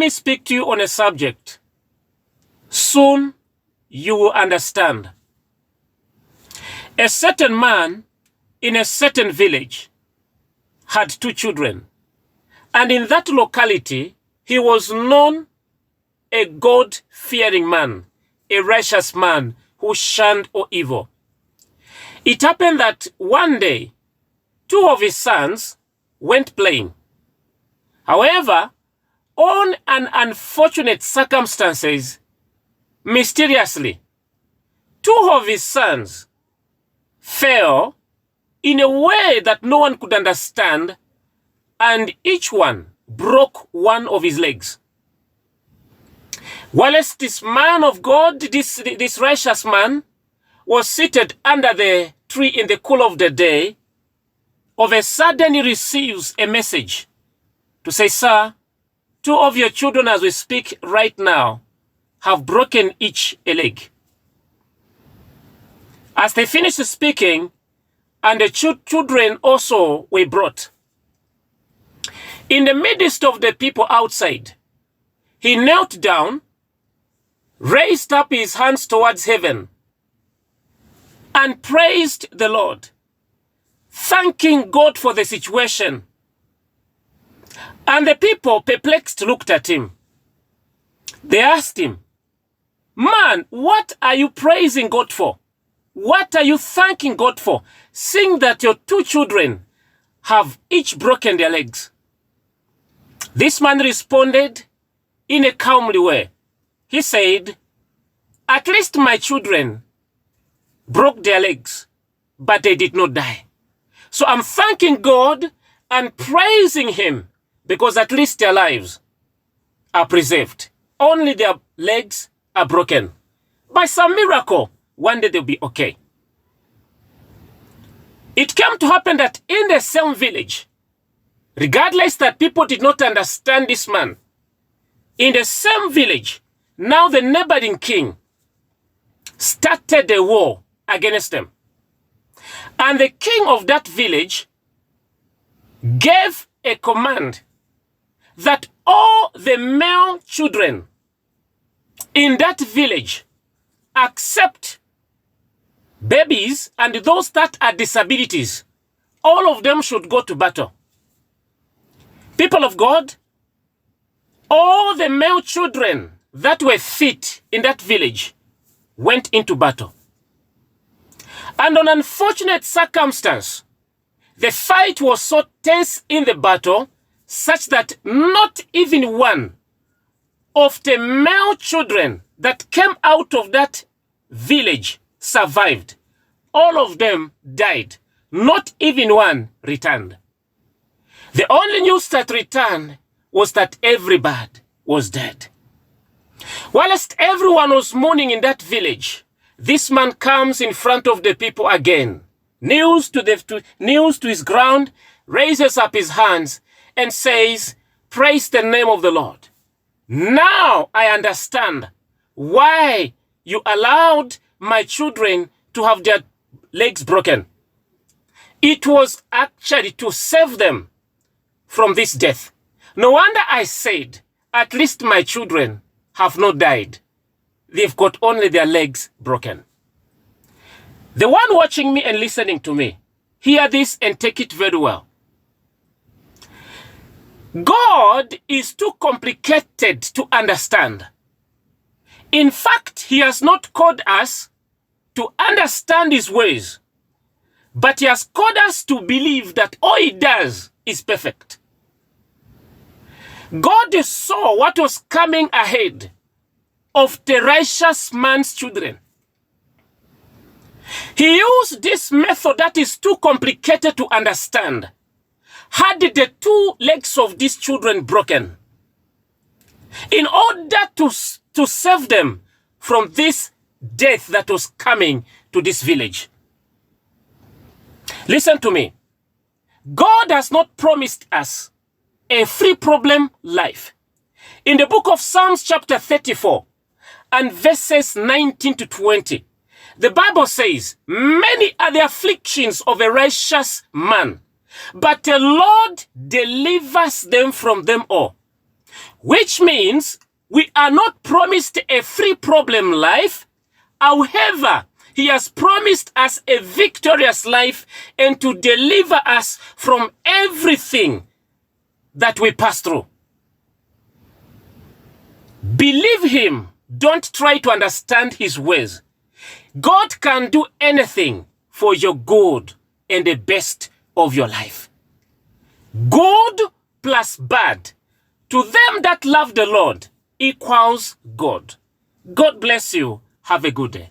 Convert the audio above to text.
me speak to you on a subject. Soon you will understand. A certain man in a certain village had 2 children. And in that locality, he was known a God-fearing man, a righteous man who shunned all evil. It happened that one day, 2 of his sons went playing. However, on an unfortunate circumstances, mysteriously, 2 of his sons fell in a way that no one could understand, and each one broke one of his legs. Whilst this man of God, this righteous man, was seated under the tree in the cool of the day, of a sudden he receives a message to say, "Sir, 2 of your children as we speak right now have broken each a leg." As they finished speaking, and the children also were brought. In the midst of the people outside, he knelt down, raised up his hands towards heaven, and praised the Lord, thanking God for the situation. And the people, perplexed, looked at him. They asked him, "Man, what are you praising God for? What are you thanking God for, seeing that your 2 children have each broken their legs?" This man responded in a calmly way. He said, "At least my children broke their legs, but they did not die. So I'm thanking God and praising him because at least their lives are preserved. Only their legs are broken. By some miracle, one day they'll be okay." It came to happen that in the same village, regardless that people did not understand this man, in the same village, now the neighboring king started a war against them. And the king of that village gave a command that all the male children in that village, except babies and those that are disabilities, all of them should go to battle. People of God, all the male children that were fit in that village went into battle. And on unfortunate circumstance, the fight was so tense in the battle such that not even one of the male children that came out of that village survived. All of them died. Not even one returned. The only news that returned was that everybody was dead. Whilst everyone was mourning in that village, this man comes in front of the people again, kneels to his ground, raises up his hands, and says, "Praise the name of the Lord. Now I understand why you allowed my children to have their legs broken. It was actually to save them from this death. No wonder I said, at least my children have not died. They've got only their legs broken." The one watching me and listening to me, hear this and take it very well. God is too complicated to understand. In fact, he has not called us to understand his ways, but he has called us to believe that all he does is perfect. God saw what was coming ahead of the righteous man's children. He used this method that is too complicated to understand. Had the 2 legs of these children broken in order to save them from this death that was coming to this village. Listen to me. God has not promised us a free problem life. In the book of Psalms chapter 34 and verses 19 to 20, the Bible says, "Many are the afflictions of a righteous man, but the Lord delivers them from them all. which means we are not promised a free problem life. However, he has promised us a victorious life and to deliver us from everything that we pass through. Believe him. Don't try to understand his ways. God can do anything for your good and the best of your life. Good plus bad, to them that love the Lord, equals God. God bless you. Have a good day.